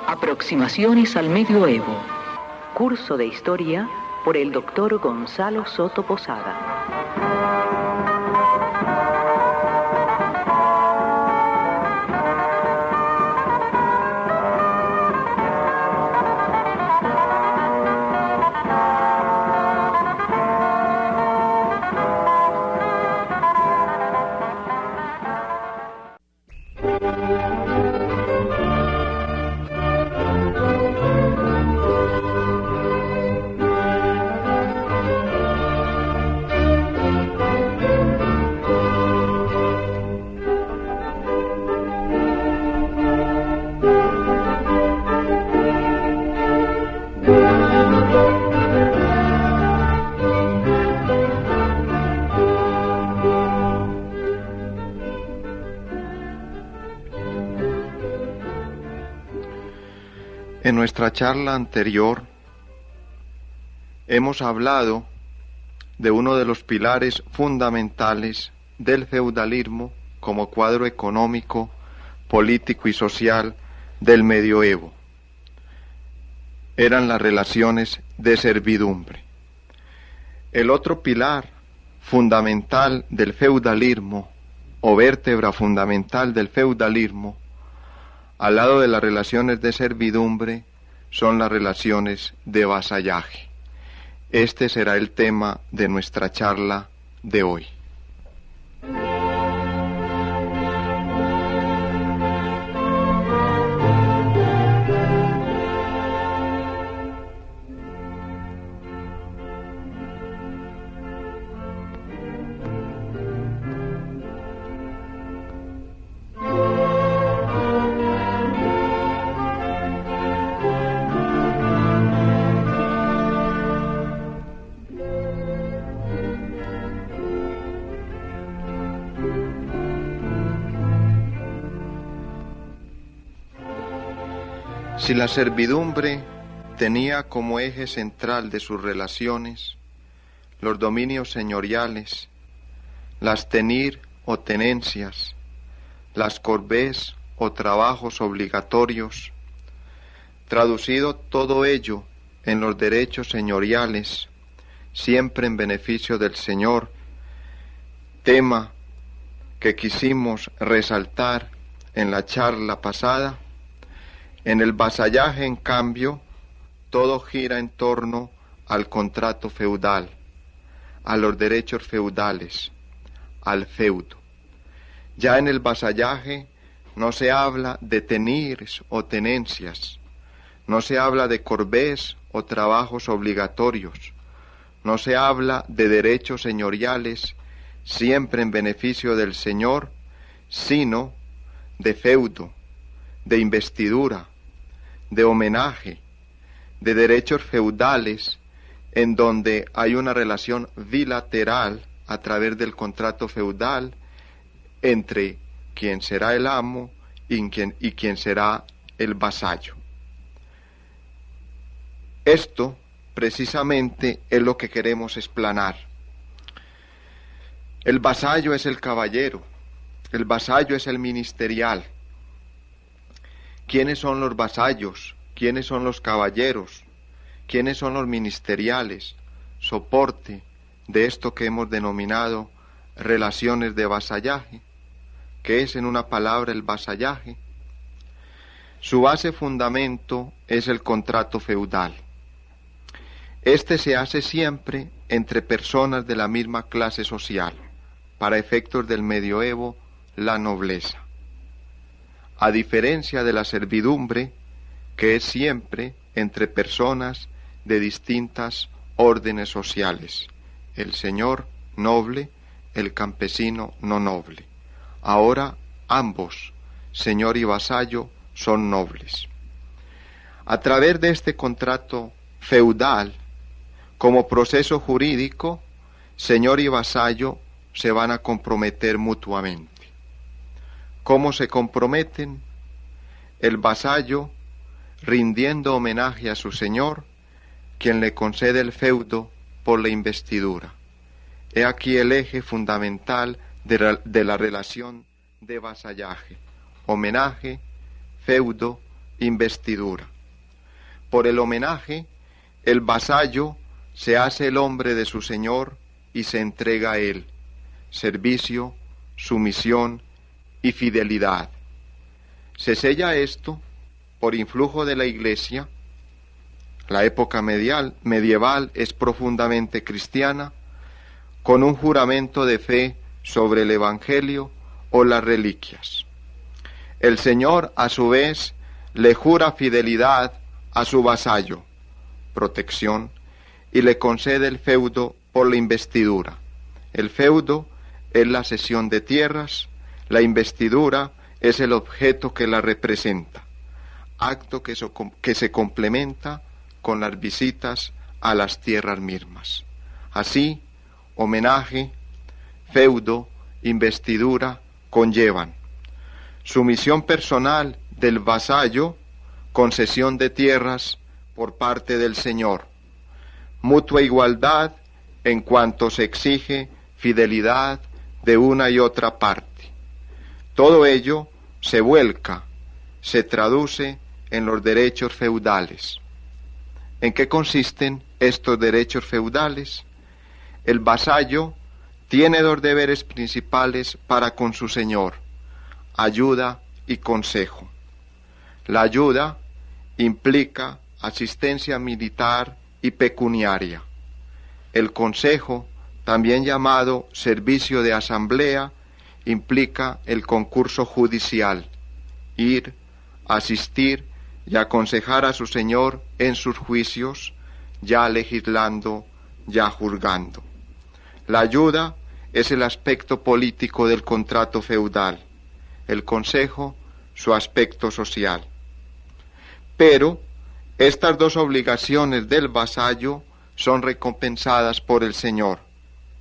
Aproximaciones al Medioevo. Curso de Historia por el Dr. Gonzalo Soto Posada. En nuestra charla anterior hemos hablado de uno de los pilares fundamentales del feudalismo como cuadro económico, político y social del medioevo. Eran las relaciones de servidumbre. El otro pilar fundamental del feudalismo, o vértebra fundamental del feudalismo, al lado de las relaciones de servidumbre, son las relaciones de vasallaje. Este será el tema de nuestra charla de hoy. Si la servidumbre tenía como eje central de sus relaciones los dominios señoriales, las tenir o tenencias, las corvées o trabajos obligatorios, traducido todo ello en los derechos señoriales, siempre en beneficio del Señor, tema que quisimos resaltar en la charla pasada. En el vasallaje, en cambio, todo gira en torno al contrato feudal, a los derechos feudales, al feudo. Ya en el vasallaje no se habla de tenires o tenencias, no se habla de corvées o trabajos obligatorios, no se habla de derechos señoriales siempre en beneficio del Señor, sino de feudo, de investidura, de homenaje, de derechos feudales, en donde hay una relación bilateral a través del contrato feudal entre quien será el amo y quien será el vasallo. Esto precisamente es lo que queremos explanar. El vasallo es el caballero, el vasallo es el ministerial. ¿Quiénes son los vasallos? ¿Quiénes son los caballeros? ¿Quiénes son los ministeriales? Soporte de esto que hemos denominado relaciones de vasallaje. ¿Qué es en una palabra el vasallaje? Su base fundamento es el contrato feudal. Este se hace siempre entre personas de la misma clase social, para efectos del medioevo, la nobleza. A diferencia de la servidumbre, que es siempre entre personas de distintas órdenes sociales, el señor noble, el campesino no noble. Ahora ambos, señor y vasallo, son nobles. A través de este contrato feudal, como proceso jurídico, señor y vasallo se van a comprometer mutuamente. ¿Cómo se comprometen? El vasallo rindiendo homenaje a su señor, quien le concede el feudo por la investidura. He aquí el eje fundamental de la relación de vasallaje: homenaje, feudo, investidura. Por el homenaje, el vasallo se hace el hombre de su señor y se entrega a él, servicio, sumisión y fidelidad. Se sella esto por influjo de la Iglesia. La época medieval es profundamente cristiana, con un juramento de fe sobre el Evangelio o las reliquias. El Señor, a su vez, le jura fidelidad a su vasallo, protección, y le concede el feudo por la investidura. El feudo es la cesión de tierras, la investidura es el objeto que la representa, acto que se complementa con las visitas a las tierras mismas. Así, homenaje, feudo, investidura conllevan sumisión personal del vasallo, concesión de tierras por parte del Señor, mutua igualdad en cuanto se exige fidelidad de una y otra parte. Todo ello se vuelca, se traduce en los derechos feudales. ¿En qué consisten estos derechos feudales? El vasallo tiene dos deberes principales para con su señor: ayuda y consejo. La ayuda implica asistencia militar y pecuniaria. El consejo, también llamado servicio de asamblea, implica el concurso judicial, ir, asistir y aconsejar a su señor en sus juicios, ya legislando, ya juzgando. La ayuda es el aspecto político del contrato feudal, el consejo su aspecto social. Pero estas dos obligaciones del vasallo son recompensadas por el señor.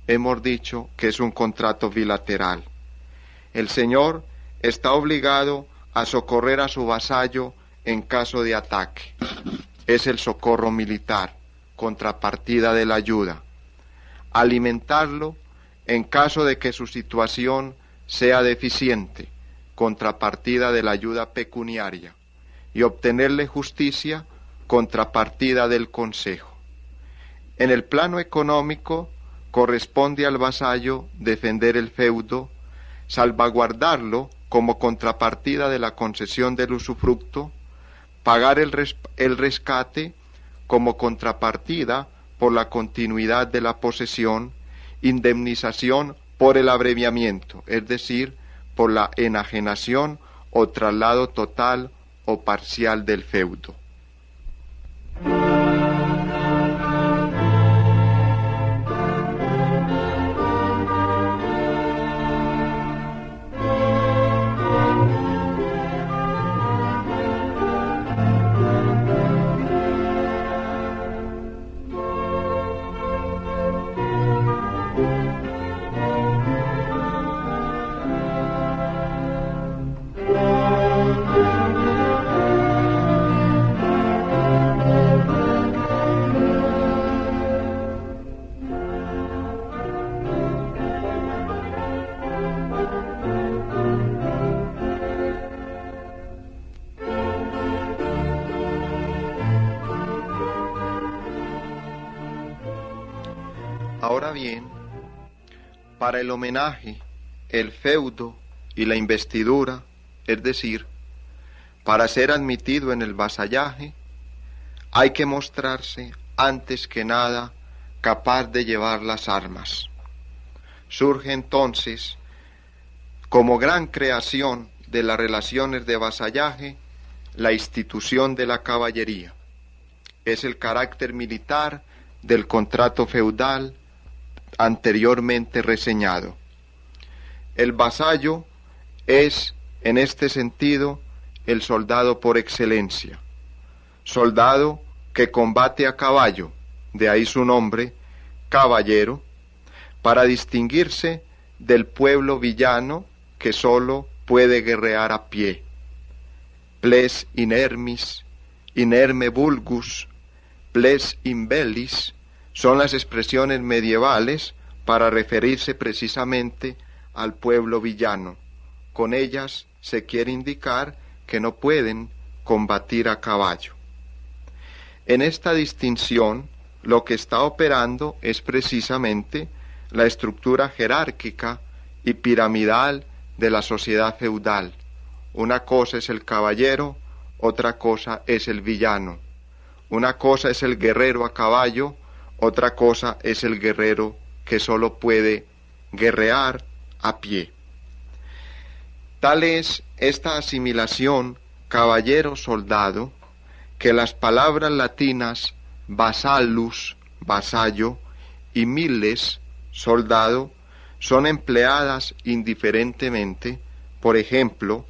Hemos dicho que es un contrato bilateral. El señor está obligado a socorrer a su vasallo en caso de ataque. Es el socorro militar, contrapartida de la ayuda. Alimentarlo en caso de que su situación sea deficiente, contrapartida de la ayuda pecuniaria. Y obtenerle justicia, contrapartida del consejo. En el plano económico, corresponde al vasallo defender el feudo, salvaguardarlo como contrapartida de la concesión del usufructo, pagar el rescate como contrapartida por la continuidad de la posesión, indemnización por el abreviamiento, es decir, por la enajenación o traslado total o parcial del feudo. Ahora bien, para el homenaje, el feudo y la investidura, es decir, para ser admitido en el vasallaje, hay que mostrarse antes que nada capaz de llevar las armas. Surge entonces, como gran creación de las relaciones de vasallaje, la institución de la caballería. Es el carácter militar del contrato feudal anteriormente reseñado. El vasallo es, en este sentido, el soldado por excelencia, soldado que combate a caballo, de ahí su nombre, caballero, para distinguirse del pueblo villano que solo puede guerrear a pie. Ples inermis, inerme vulgus, ples in bellis, son las expresiones medievales para referirse precisamente al pueblo villano. Con ellas se quiere indicar que no pueden combatir a caballo. En esta distinción, lo que está operando es precisamente la estructura jerárquica y piramidal de la sociedad feudal. Una cosa es el caballero, otra cosa es el villano. Una cosa es el guerrero a caballo, otra cosa es el guerrero que solo puede guerrear a pie. Tal es esta asimilación caballero-soldado que las palabras latinas vassalus, vasallo, y miles, soldado, son empleadas indiferentemente, por ejemplo,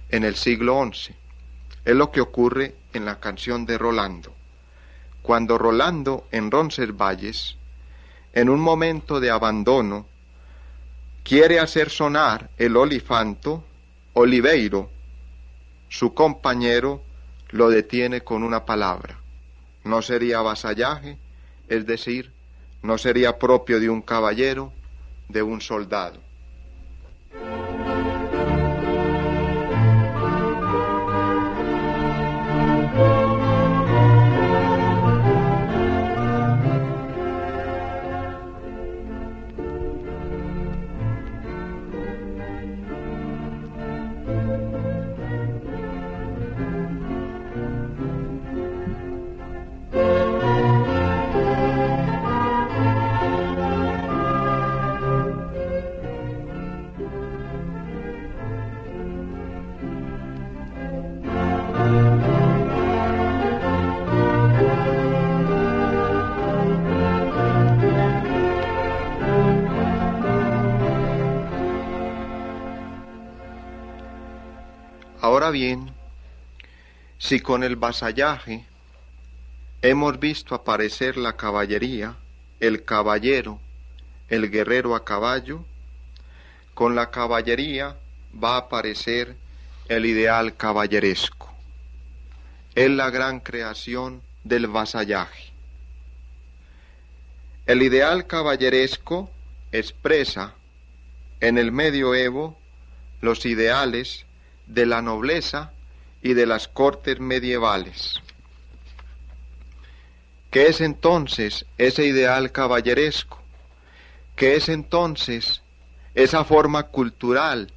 en el siglo XI. Es lo que ocurre en la canción de Rolando. Cuando Rolando en Roncesvalles, en un momento de abandono, quiere hacer sonar el olifanto, Oliveiro, su compañero, lo detiene con una palabra. No sería vasallaje, es decir, no sería propio de un caballero, de un soldado. Ahora bien, si con el vasallaje hemos visto aparecer la caballería, el caballero, el guerrero a caballo, con la caballería va a aparecer el ideal caballeresco. Es la gran creación del vasallaje. El ideal caballeresco expresa en el medioevo los ideales de la nobleza y de las cortes medievales. ¿Qué es entonces ese ideal caballeresco? ¿Qué es entonces esa forma cultural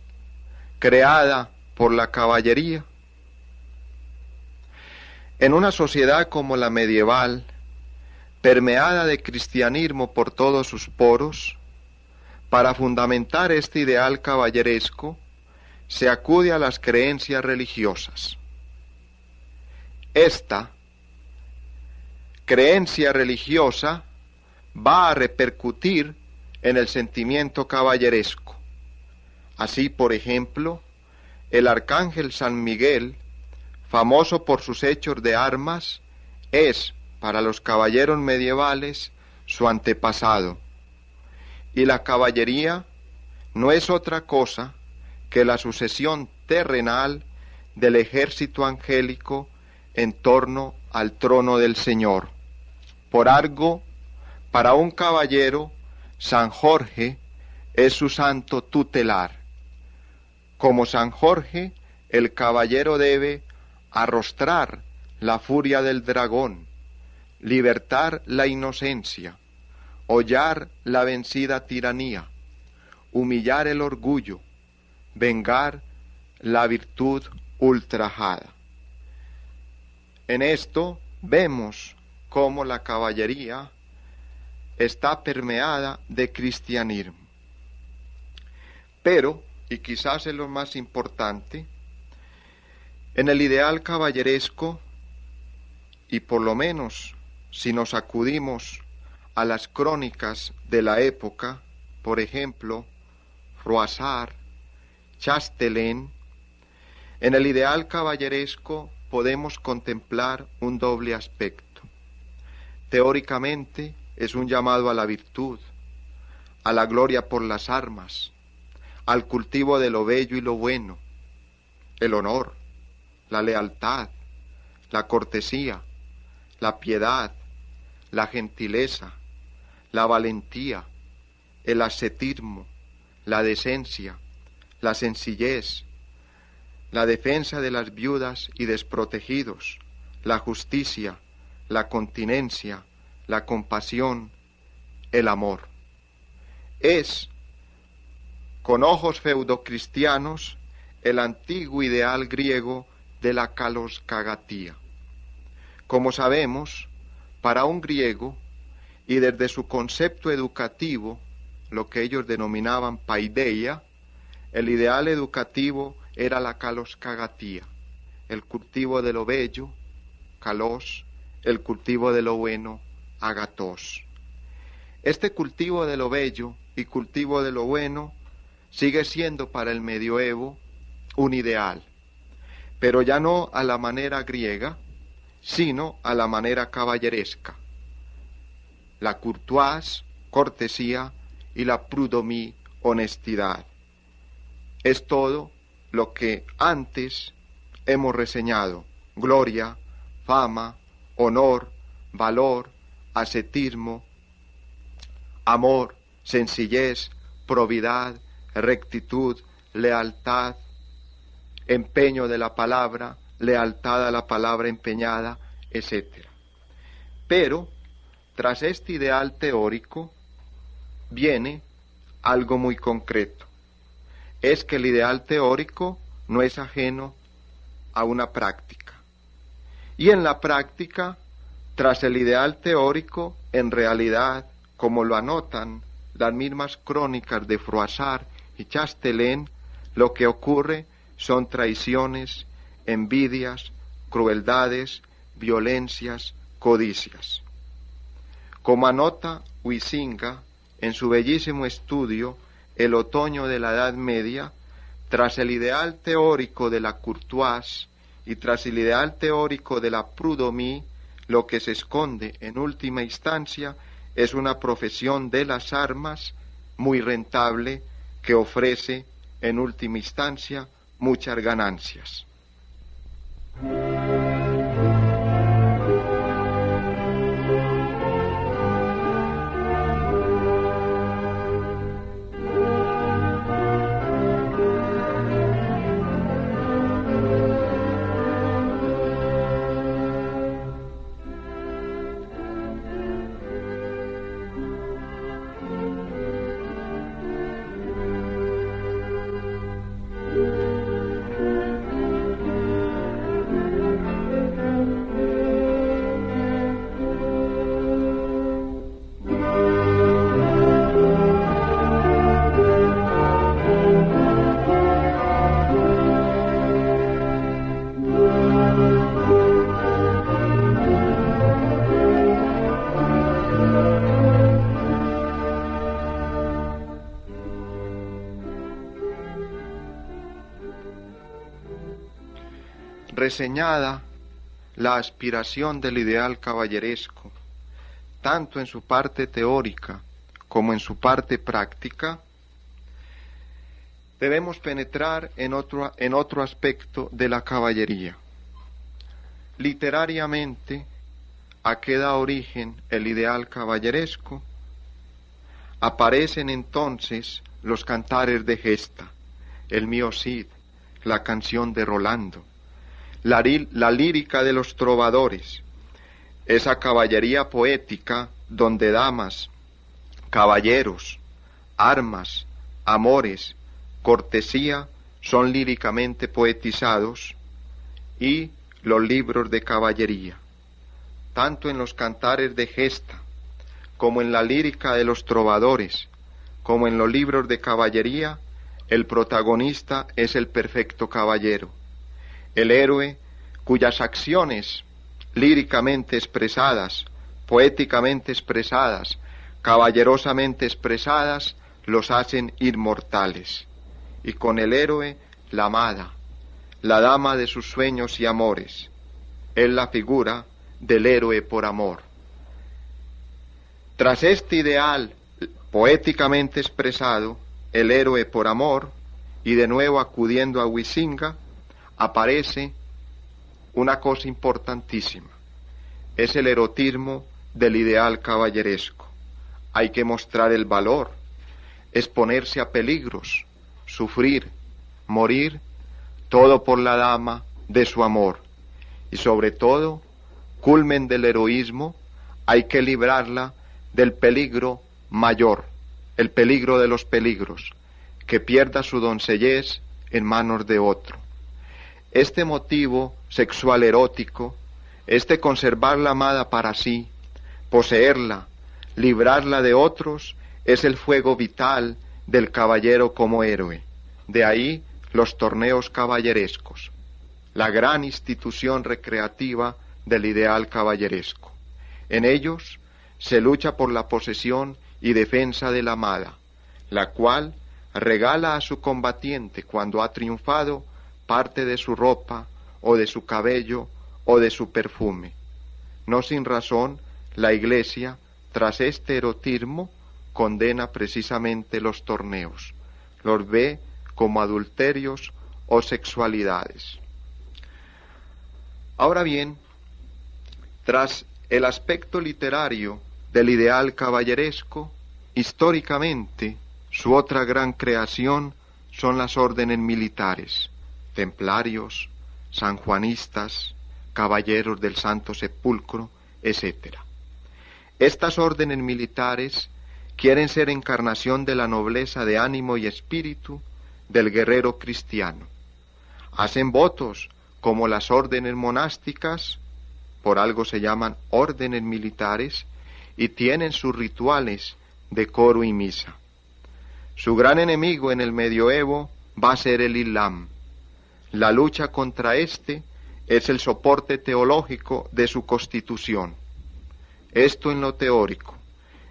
creada por la caballería? En una sociedad como la medieval, permeada de cristianismo por todos sus poros, para fundamentar este ideal caballeresco, se acude a las creencias religiosas. Esta creencia religiosa va a repercutir en el sentimiento caballeresco. Así, por ejemplo, el arcángel San Miguel, famoso por sus hechos de armas, es, para los caballeros medievales, su antepasado. Y la caballería no es otra cosa que la sucesión terrenal del ejército angélico en torno al trono del Señor. Por algo, para un caballero, San Jorge es su santo tutelar. Como San Jorge, el caballero debe arrostrar la furia del dragón, libertar la inocencia, hollar la vencida tiranía, humillar el orgullo, vengar la virtud ultrajada. En esto vemos cómo la caballería está permeada de cristianismo. Pero, y quizás es lo más importante, en el ideal caballeresco, y por lo menos si nos acudimos a las crónicas de la época, por ejemplo, Froissart, Chastelain, en el ideal caballeresco podemos contemplar un doble aspecto. Teóricamente es un llamado a la virtud, a la gloria por las armas, al cultivo de lo bello y lo bueno, el honor, la lealtad, la cortesía, la piedad, la gentileza, la valentía, el ascetismo, la decencia, la sencillez, la defensa de las viudas y desprotegidos, la justicia, la continencia, la compasión, el amor. Es, con ojos feudocristianos, el antiguo ideal griego de la kaloskagatía. Como sabemos, para un griego, y desde su concepto educativo, lo que ellos denominaban paideia, el ideal educativo era la kaloskagatía, el cultivo de lo bello, kalos, el cultivo de lo bueno, agatos. Este cultivo de lo bello y cultivo de lo bueno sigue siendo para el medioevo un ideal, pero ya no a la manera griega, sino a la manera caballeresca. La courtoise, cortesía, y la prud'homie, honestidad. Es todo lo que antes hemos reseñado: gloria, fama, honor, valor, ascetismo, amor, sencillez, probidad, rectitud, lealtad, empeño de la palabra, lealtad a la palabra empeñada, etc. Pero, tras este ideal teórico, viene algo muy concreto. Es que el ideal teórico no es ajeno a una práctica. Y en la práctica, tras el ideal teórico, en realidad, como lo anotan las mismas crónicas de Froissart y Chastelain, lo que ocurre son traiciones, envidias, crueldades, violencias, codicias. Como anota Huizinga en su bellísimo estudio El otoño de la Edad Media, tras el ideal teórico de la courtoise y tras el ideal teórico de la prud'homie, lo que se esconde en última instancia es una profesión de las armas muy rentable que ofrece en última instancia muchas ganancias. Reseñada la aspiración del ideal caballeresco, tanto en su parte teórica como en su parte práctica, debemos penetrar en otro aspecto de la caballería. Literariamente, ¿a qué da origen el ideal caballeresco? Aparecen entonces los cantares de gesta, el Mio Cid, la canción de Rolando, la lírica de los trovadores, esa caballería poética donde damas, caballeros, armas, amores, cortesía son líricamente poetizados, y los libros de caballería, tanto en los cantares de gesta, como en la lírica de los trovadores, como en los libros de caballería, el protagonista es el perfecto caballero, el héroe cuyas acciones líricamente expresadas, poéticamente expresadas, caballerosamente expresadas, los hacen inmortales. Y con el héroe, la amada, la dama de sus sueños y amores, es la figura del héroe por amor. Tras este ideal poéticamente expresado, el héroe por amor, y de nuevo acudiendo a Huizinga, aparece una cosa importantísima, es el erotismo del ideal caballeresco. Hay que mostrar el valor, exponerse a peligros, sufrir, morir, todo por la dama de su amor. Y sobre todo, culmen del heroísmo, hay que librarla del peligro mayor, el peligro de los peligros, que pierda su doncellez en manos de otro. Este motivo sexual erótico, este conservar la amada para sí, poseerla, librarla de otros, es el fuego vital del caballero como héroe. De ahí los torneos caballerescos, la gran institución recreativa del ideal caballeresco. En ellos se lucha por la posesión y defensa de la amada, la cual regala a su combatiente cuando ha triunfado parte de su ropa o de su cabello o de su perfume. No sin razón, la Iglesia, tras este erotismo, condena precisamente los torneos, los ve como adulterios o sexualidades. Ahora bien, tras el aspecto literario del ideal caballeresco, históricamente su otra gran creación son las órdenes militares, templarios, sanjuanistas, caballeros del Santo Sepulcro, etc. Estas órdenes militares quieren ser encarnación de la nobleza de ánimo y espíritu del guerrero cristiano. Hacen votos como las órdenes monásticas, por algo se llaman órdenes militares, y tienen sus rituales de coro y misa. Su gran enemigo en el medioevo va a ser el Islam. La lucha contra este es el soporte teológico de su constitución. Esto en lo teórico.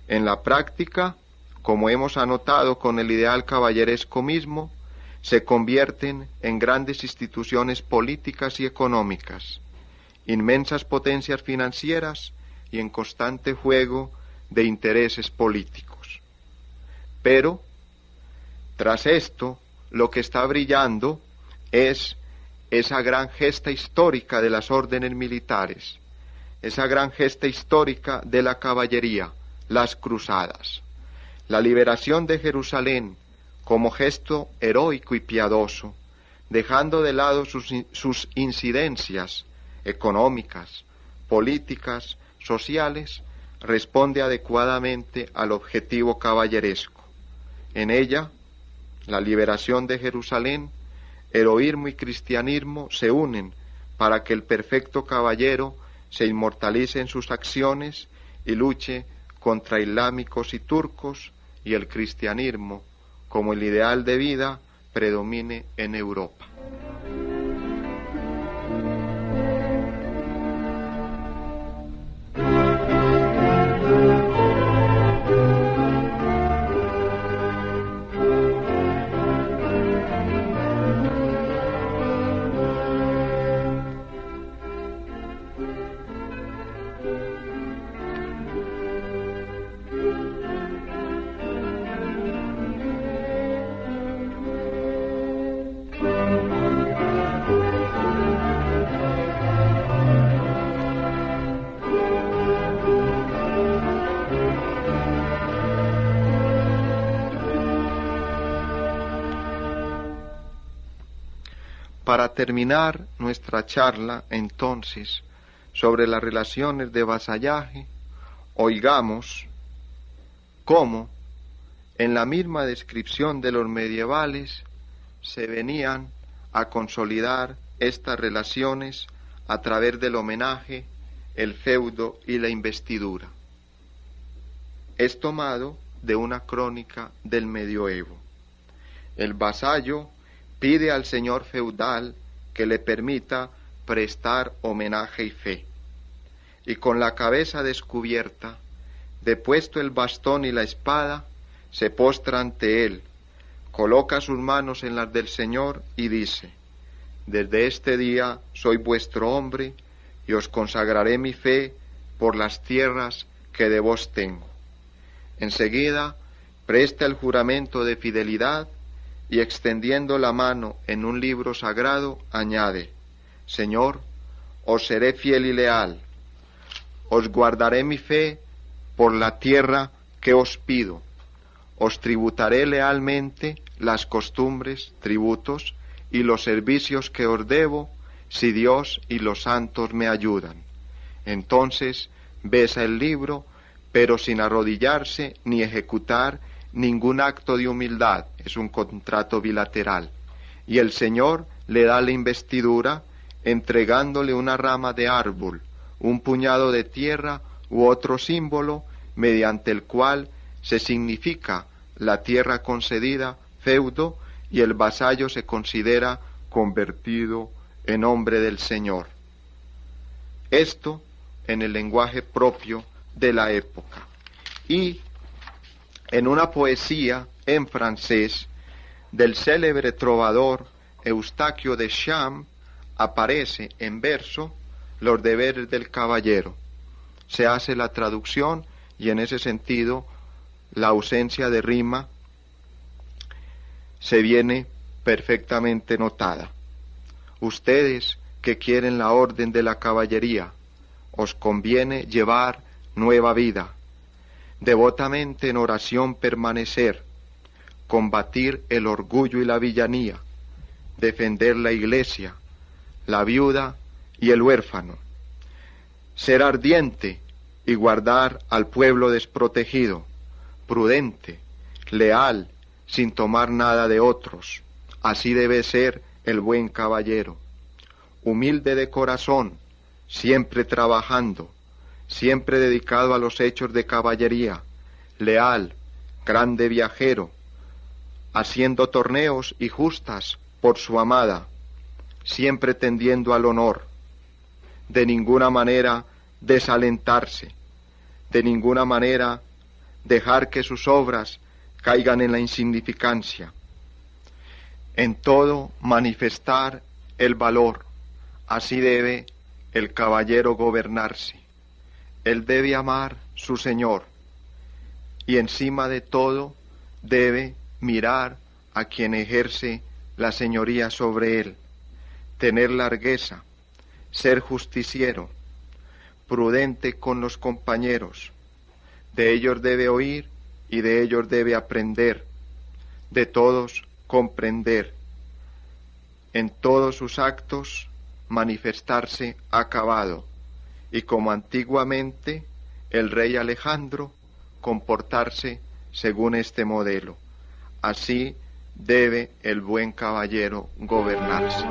En la práctica, como hemos anotado con el ideal caballeresco mismo, se convierten en grandes instituciones políticas y económicas, inmensas potencias financieras y en constante juego de intereses políticos. Pero, tras esto, lo que está brillando es esa gran gesta histórica de las órdenes militares, esa gran gesta histórica de la caballería, las cruzadas, la liberación de Jerusalén como gesto heroico y piadoso, dejando de lado sus incidencias económicas, políticas, sociales, responde adecuadamente al objetivo caballeresco. En ella, la liberación de Jerusalén, heroísmo y cristianismo se unen para que el perfecto caballero se inmortalice en sus acciones y luche contra islámicos y turcos, y el cristianismo, como el ideal de vida, predomine en Europa. Para terminar nuestra charla, entonces, sobre las relaciones de vasallaje, oigamos cómo, en la misma descripción de los medievales, se venían a consolidar estas relaciones a través del homenaje, el feudo y la investidura. Es tomado de una crónica del medioevo. El vasallo pide al señor feudal que le permita prestar homenaje y fe, y con la cabeza descubierta, depuesto el bastón y la espada, se postra ante él, coloca sus manos en las del Señor y dice: desde este día soy vuestro hombre y os consagraré mi fe por las tierras que de vos tengo. Enseguida presta el juramento de fidelidad y extendiendo la mano en un libro sagrado, añade: Señor, os seré fiel y leal, os guardaré mi fe por la tierra que os pido, os tributaré lealmente las costumbres, tributos y los servicios que os debo, si Dios y los santos me ayudan. Entonces besa el libro, pero sin arrodillarse ni ejecutar ningún acto de humildad. Es un contrato bilateral. Y el Señor le da la investidura, entregándole una rama de árbol, un puñado de tierra u otro símbolo, mediante el cual se significa la tierra concedida, feudo, y el vasallo se considera convertido en hombre del Señor. Esto en el lenguaje propio de la época. Y en una poesía en francés del célebre trovador Eustaquio de Cham aparece en verso los deberes del caballero. Se hace la traducción y en ese sentido la ausencia de rima se viene perfectamente notada. Ustedes que quieren la orden de la caballería, os conviene llevar nueva vida, devotamente en oración permanecer, combatir el orgullo y la villanía, defender la iglesia, la viuda y el huérfano, ser ardiente y guardar al pueblo desprotegido, prudente, leal, sin tomar nada de otros. Así debe ser el buen caballero, humilde de corazón, siempre trabajando, siempre dedicado a los hechos de caballería, leal, grande viajero, haciendo torneos y justas por su amada, siempre tendiendo al honor, de ninguna manera desalentarse, de ninguna manera dejar que sus obras caigan en la insignificancia, en todo manifestar el valor. Así debe el caballero gobernarse. Él debe amar su Señor y encima de todo debe mirar a quien ejerce la señoría sobre él, tener largueza, ser justiciero, prudente con los compañeros. De ellos debe oír y de ellos debe aprender, de todos comprender, en todos sus actos manifestarse acabado, y como antiguamente el rey Alejandro, comportarse según este modelo. Así debe el buen caballero gobernarse.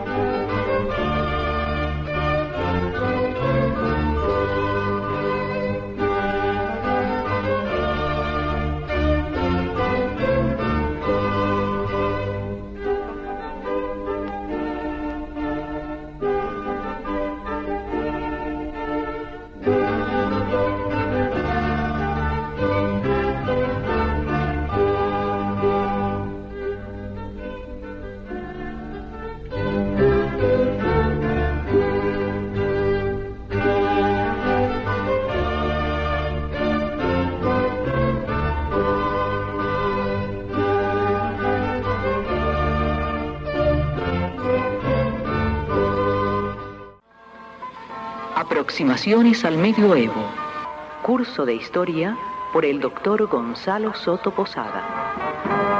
Aproximaciones al Medioevo. Curso de Historia por el Dr. Gonzalo Soto Posada.